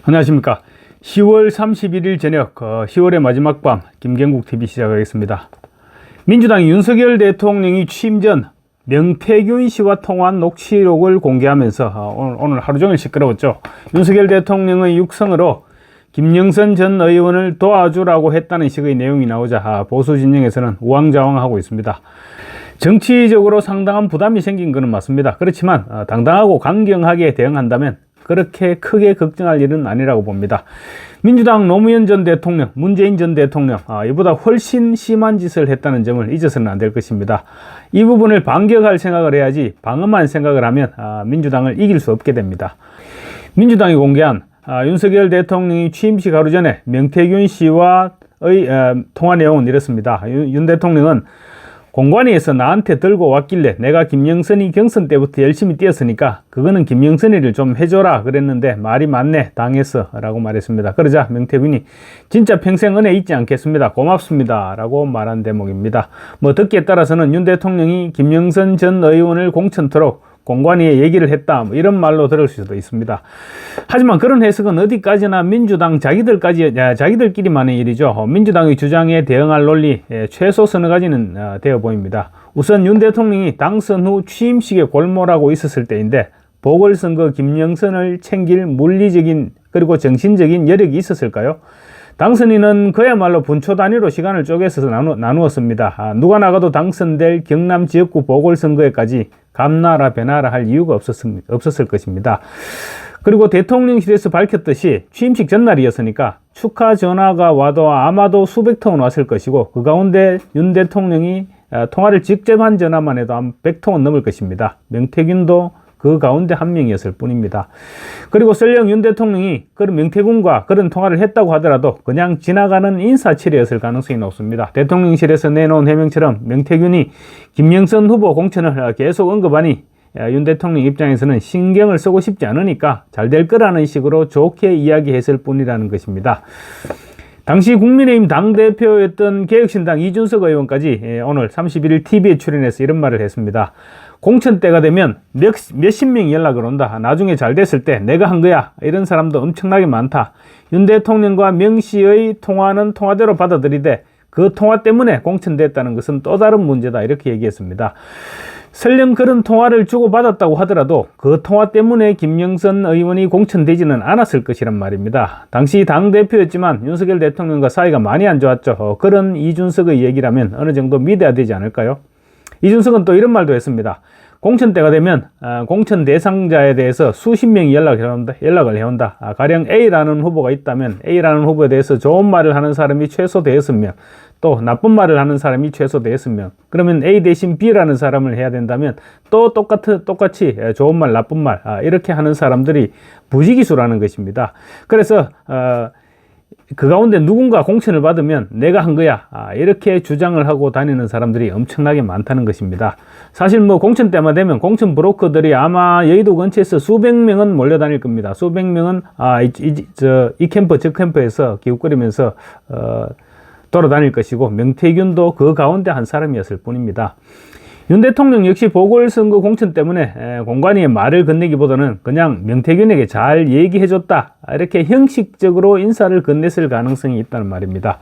안녕하십니까. 10월 31일 저녁 10월의 마지막 밤 김경국TV 시작하겠습니다. 민주당이 윤석열 대통령이 취임 전 명태균 씨와 통화한 녹취록을 공개하면서 오늘 하루 종일 시끄러웠죠. 윤석열 대통령의 육성으로 김영선 전 의원을 도와주라고 했다는 식의 내용이 나오자 보수 진영에서는 우왕좌왕하고 있습니다. 정치적으로 상당한 부담이 생긴 것은 맞습니다. 그렇지만 당당하고 강경하게 대응한다면 그렇게 크게 걱정할 일은 아니라고 봅니다. 민주당 노무현 전 대통령, 문재인 전 대통령 이보다 훨씬 심한 짓을 했다는 점을 잊어서는 안 될 것입니다. 이 부분을 반격할 생각을 해야지 방어만 생각을 하면 민주당을 이길 수 없게 됩니다. 민주당이 공개한 윤석열 대통령이 취임식 하루 전에 명태균 씨와의 통화 내용은 이렇습니다. 윤 대통령은 공관위에서 나한테 들고 왔길래 내가 김영선이 경선 때부터 열심히 뛰었으니까 그거는 김영선이를 좀 해줘라 그랬는데 말이 많네 당했어 라고 말했습니다. 그러자 명태균이 진짜 평생 은혜 잊지 않겠습니다. 고맙습니다 라고 말한 대목입니다. 듣기에 따라서는 윤 대통령이 김영선 전 의원을 공천토록 공관위에 얘기를 했다 이런 말로 들을 수도 있습니다. 하지만 그런 해석은 어디까지나 민주당 자기들끼리만의 일이죠. 민주당의 주장에 대응할 논리 최소 서너 가지는 되어 보입니다. 우선 윤 대통령이 당선 후 취임식에 골몰하고 있었을 때인데 보궐선거 김영선을 챙길 물리적인 그리고 정신적인 여력이 있었을까요? 당선인은 그야말로 분초 단위로 시간을 쪼개서 나누었습니다. 누가 나가도 당선될 경남 지역구 보궐선거에까지 감나라 배나라 할 이유가 없었을 것입니다. 그리고 대통령실에서 밝혔듯이 취임식 전날이었으니까 축하 전화가 와도 아마도 수백 통은 왔을 것이고 그 가운데 윤 대통령이 통화를 직접 한 전화만 해도 한 100통은 넘을 것입니다. 명태균도 그 가운데 한 명이었을 뿐입니다. 그리고 설령 윤 대통령이 그런 명태균과 그런 통화를 했다고 하더라도 그냥 지나가는 인사치레였을 가능성이 높습니다. 대통령실에서 내놓은 해명처럼 명태균이 김영선 후보 공천을 계속 언급하니 윤 대통령 입장에서는 신경을 쓰고 싶지 않으니까 잘 될 거라는 식으로 좋게 이야기했을 뿐이라는 것입니다. 당시 국민의힘 당대표였던 개혁신당 이준석 의원까지 오늘 31일 TV에 출연해서 이런 말을 했습니다. 공천 때가 되면 몇십 명이 연락을 온다. 나중에 잘 됐을 때 내가 한 거야. 이런 사람도 엄청나게 많다. 윤 대통령과 명 씨의 통화는 통화대로 받아들이되 그 통화 때문에 공천됐다는 것은 또 다른 문제다. 이렇게 얘기했습니다. 설령 그런 통화를 주고받았다고 하더라도 그 통화 때문에 김영선 의원이 공천되지는 않았을 것이란 말입니다. 당시 당대표였지만 윤석열 대통령과 사이가 많이 안 좋았죠. 그런 이준석의 얘기라면 어느 정도 믿어야 되지 않을까요? 이준석은 또 이런 말도 했습니다. 공천 때가 되면 공천 대상자에 대해서 수십 명이 연락을 해온다. 가령 A라는 후보가 있다면 A라는 후보에 대해서 좋은 말을 하는 사람이 최소 대여섯 명, 또 나쁜 말을 하는 사람이 최소 대여섯 명. 그러면 A 대신 B라는 사람을 해야 된다면 또 똑같이 좋은 말, 나쁜 말 이렇게 하는 사람들이 부지기수라는 것입니다. 그래서 그 가운데 누군가 공천을 받으면 내가 한 거야 이렇게 주장을 하고 다니는 사람들이 엄청나게 많다는 것입니다. 사실 공천 때만 되면 공천 브로커들이 아마 여의도 근처에서 수백 명은 몰려다닐 겁니다. 수백 명은 이 캠프 저 캠프에서 기웃거리면서 돌아다닐 것이고 명태균도 그 가운데 한 사람이었을 뿐입니다. 윤 대통령 역시 보궐선거 공천 때문에 공관위에 말을 건네기보다는 그냥 명태균에게 잘 얘기해줬다 이렇게 형식적으로 인사를 건넸을 가능성이 있다는 말입니다.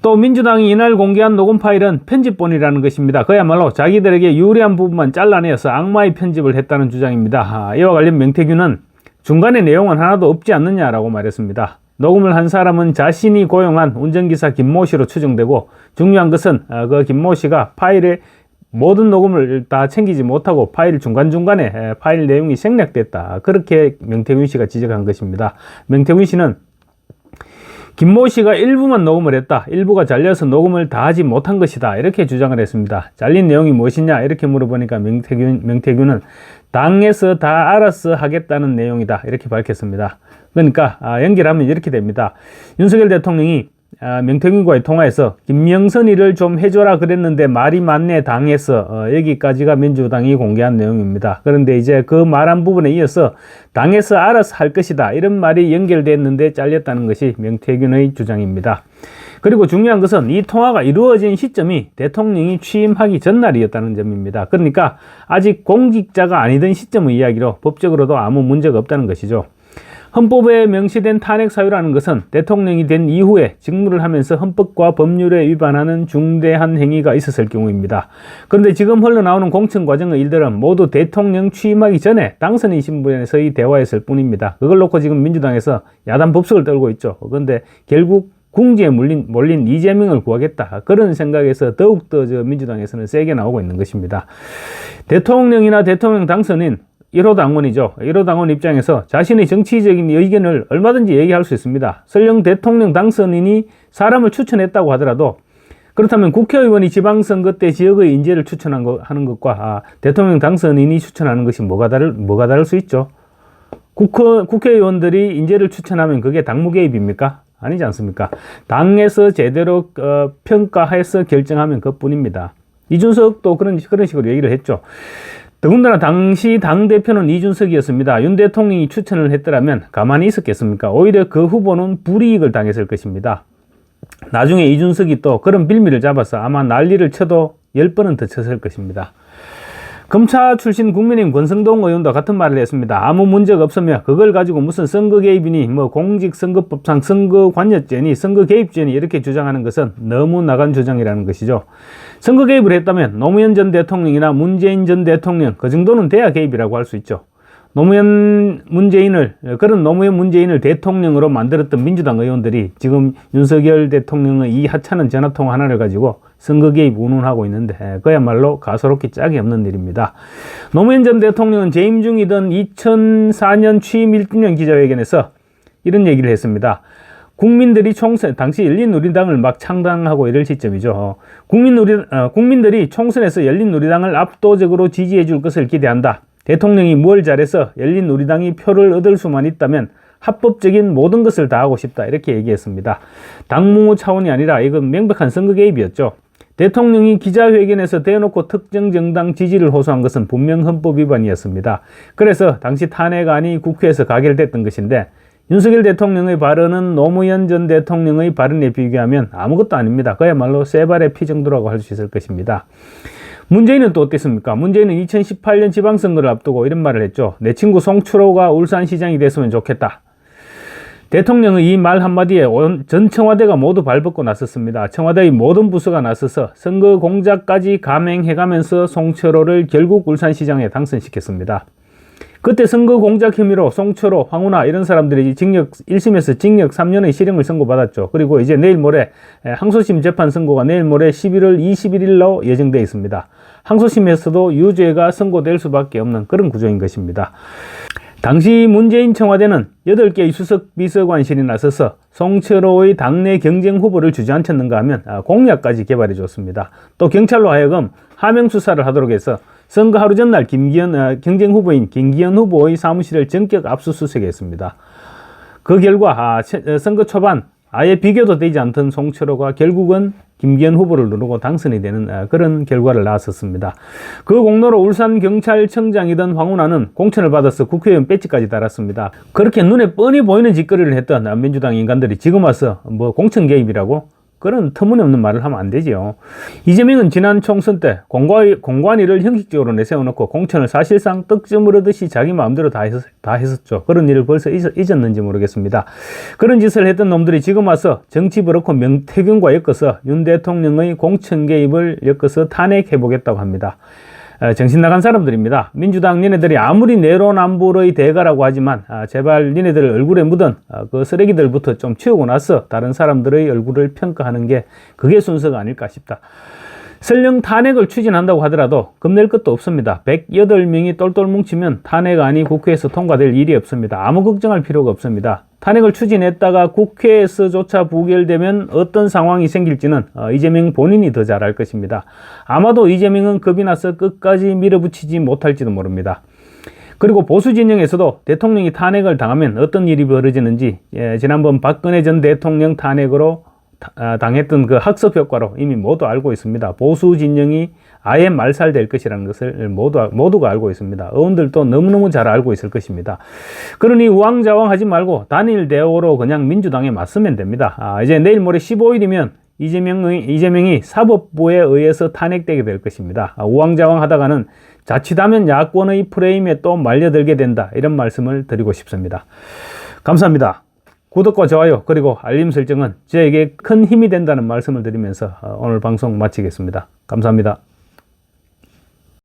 또 민주당이 이날 공개한 녹음 파일은 편집본이라는 것입니다. 그야말로 자기들에게 유리한 부분만 잘라내어서 악마의 편집을 했다는 주장입니다. 이와 관련 명태균은 중간에 내용은 하나도 없지 않느냐라고 말했습니다. 녹음을 한 사람은 자신이 고용한 운전기사 김모 씨로 추정되고 중요한 것은 그 김모 씨가 파일에 모든 녹음을 다 챙기지 못하고 파일 중간중간에 파일 내용이 생략됐다. 그렇게 명태균 씨가 지적한 것입니다. 명태균 씨는 김모 씨가 일부만 녹음을 했다. 일부가 잘려서 녹음을 다 하지 못한 것이다. 이렇게 주장을 했습니다. 잘린 내용이 무엇이냐 이렇게 물어보니까 명태균은 당에서 다 알아서 하겠다는 내용이다. 이렇게 밝혔습니다. 그러니까 연결하면 이렇게 됩니다. 윤석열 대통령이 명태균과의 통화에서 김영선이를 좀 해줘라 그랬는데 말이 많네 당해서 여기까지가 민주당이 공개한 내용입니다. 그런데 이제 그 말한 부분에 이어서 당에서 알아서 할 것이다 이런 말이 연결됐는데 잘렸다는 것이 명태균의 주장입니다. 그리고 중요한 것은 이 통화가 이루어진 시점이 대통령이 취임하기 전날이었다는 점입니다. 그러니까 아직 공직자가 아니던 시점의 이야기로 법적으로도 아무 문제가 없다는 것이죠. 헌법에 명시된 탄핵 사유라는 것은 대통령이 된 이후에 직무를 하면서 헌법과 법률에 위반하는 중대한 행위가 있었을 경우입니다. 그런데 지금 흘러나오는 공천 과정의 일들은 모두 대통령 취임하기 전에 당선인 신분에서의 대화였을 뿐입니다. 그걸 놓고 지금 민주당에서 야단 법석을 떨고 있죠. 그런데 결국 궁지에 몰린 이재명을 구하겠다, 그런 생각에서 더욱더 민주당에서는 세게 나오고 있는 것입니다. 대통령이나 대통령 당선인 1호 당원이죠. 1호 당원 입장에서 자신의 정치적인 의견을 얼마든지 얘기할 수 있습니다. 설령 대통령 당선인이 사람을 추천했다고 하더라도, 그렇다면 국회의원이 지방선거 때 지역의 인재를 추천하는 것과 대통령 당선인이 추천하는 것이 뭐가 다를 수 있죠? 국회의원들이 인재를 추천하면 그게 당무 개입입니까? 아니지 않습니까? 당에서 제대로 평가해서 결정하면 그뿐입니다. 이준석도 그런 식으로 얘기를 했죠. 더군다나 당시 당대표는 이준석이었습니다. 윤 대통령이 추천을 했더라면 가만히 있었겠습니까? 오히려 그 후보는 불이익을 당했을 것입니다. 나중에 이준석이 또 그런 빌미를 잡아서 아마 난리를 쳐도 10번은 더 쳤을 것입니다. 검사 출신 국민의힘 권성동 의원도 같은 말을 했습니다. 아무 문제가 없으며 그걸 가지고 무슨 선거 개입이니 공직선거법상 선거관여죄니 선거개입죄니 이렇게 주장하는 것은 너무 나간 주장이라는 것이죠. 선거 개입을 했다면 노무현 전 대통령이나 문재인 전 대통령, 그 정도는 돼야 개입이라고 할 수 있죠. 그런 노무현 문재인을 대통령으로 만들었던 민주당 의원들이 지금 윤석열 대통령의 이 하찮은 전화통화 하나를 가지고 선거 개입 운운하고 있는데 그야말로 가소롭기 짝이 없는 일입니다. 노무현 전 대통령은 재임 중이던 2004년 취임 1주년 기자회견에서 이런 얘기를 했습니다. 국민들이 당시 열린우리당을 막 창당하고 이럴 시점이죠. 국민들이 총선에서 열린우리당을 압도적으로 지지해 줄 것을 기대한다. 대통령이 뭘 잘해서 열린우리당이 표를 얻을 수만 있다면 합법적인 모든 것을 다 하고 싶다, 이렇게 얘기했습니다. 당무 차원이 아니라 이건 명백한 선거 개입이었죠. 대통령이 기자회견에서 대놓고 특정 정당 지지를 호소한 것은 분명 헌법 위반이었습니다. 그래서 당시 탄핵안이 국회에서 가결됐던 것인데, 윤석열 대통령의 발언은 노무현 전 대통령의 발언에 비교하면 아무것도 아닙니다. 그야말로 쇠발의 피 정도라고 할 수 있을 것입니다. 문재인은 또 어땠습니까? 문재인은 2018년 지방선거를 앞두고 이런 말을 했죠. 내 친구 송철호가 울산시장이 됐으면 좋겠다. 대통령의 이 말 한마디에 전 청와대가 모두 발벗고 나섰습니다. 청와대의 모든 부서가 나서서 선거 공작까지 감행해가면서 송철호를 결국 울산시장에 당선시켰습니다. 그때 선거 공작 혐의로 송철호, 황운하 이런 사람들이 1심에서 징역 3년의 실형을 선고받았죠. 그리고 이제 내일 모레 항소심 재판 선고가 내일 모레 11월 21일로 예정되어 있습니다. 항소심에서도 유죄가 선고될 수밖에 없는 그런 구조인 것입니다. 당시 문재인 청와대는 8개의 수석 비서관실이 나서서 송철호의 당내 경쟁 후보를 주저앉혔는가 하면 공약까지 개발해 줬습니다. 또 경찰로 하여금 하명 수사를 하도록 해서 선거 하루 전날 경쟁 후보인 김기현 후보의 사무실을 전격 압수수색했습니다. 그 결과 선거 초반 아예 비교도 되지 않던 송철호가 결국은 김기현 후보를 누르고 당선이 되는 그런 결과를 낳았었습니다. 그 공로로 울산경찰청장이던 황운하는 공천을 받아서 국회의원 배지까지 달았습니다. 그렇게 눈에 뻔히 보이는 짓거리를 했던 민주당 인간들이 지금 와서 공천 개입이라고 그런 터무니없는 말을 하면 안 되지요. 이재명은 지난 총선 때 공관위를 형식적으로 내세워놓고 공천을 사실상 떡점을 얻듯이 자기 마음대로 다 했었죠. 그런 일을 벌써 잊었는지 모르겠습니다. 그런 짓을 했던 놈들이 지금 와서 정치 버럭고 명태균과 엮어서 윤 대통령의 공천 개입을 엮어서 탄핵해보겠다고 합니다. 정신 나간 사람들입니다. 민주당 니네들이 아무리 내로남불의 대가라고 하지만 제발 니네들 얼굴에 묻은 그 쓰레기들부터 좀 치우고 나서 다른 사람들의 얼굴을 평가하는 게 그게 순서가 아닐까 싶다. 설령 탄핵을 추진한다고 하더라도 겁낼 것도 없습니다. 108명이 똘똘 뭉치면 탄핵안이 국회에서 통과될 일이 없습니다. 아무 걱정할 필요가 없습니다. 탄핵을 추진했다가 국회에서조차 부결되면 어떤 상황이 생길지는 이재명 본인이 더 잘 알 것입니다. 아마도 이재명은 겁이 나서 끝까지 밀어붙이지 못할지도 모릅니다. 그리고 보수 진영에서도 대통령이 탄핵을 당하면 어떤 일이 벌어지는지 지난번 박근혜 전 대통령 탄핵으로 당했던 그 학습 효과로 이미 모두 알고 있습니다. 보수 진영이 아예 말살될 것이라는 것을 모두가 알고 있습니다. 의원들도 너무너무 잘 알고 있을 것입니다. 그러니 우왕좌왕하지 말고 단일 대오로 그냥 민주당에 맞서면 됩니다. 이제 내일 모레 15일이면 이재명이 사법부에 의해서 탄핵되게 될 것입니다. 우왕좌왕하다가는 자칫하면 야권의 프레임에 또 말려들게 된다, 이런 말씀을 드리고 싶습니다. 감사합니다. 구독과 좋아요 그리고 알림 설정은 저에게 큰 힘이 된다는 말씀을 드리면서 오늘 방송 마치겠습니다. 감사합니다.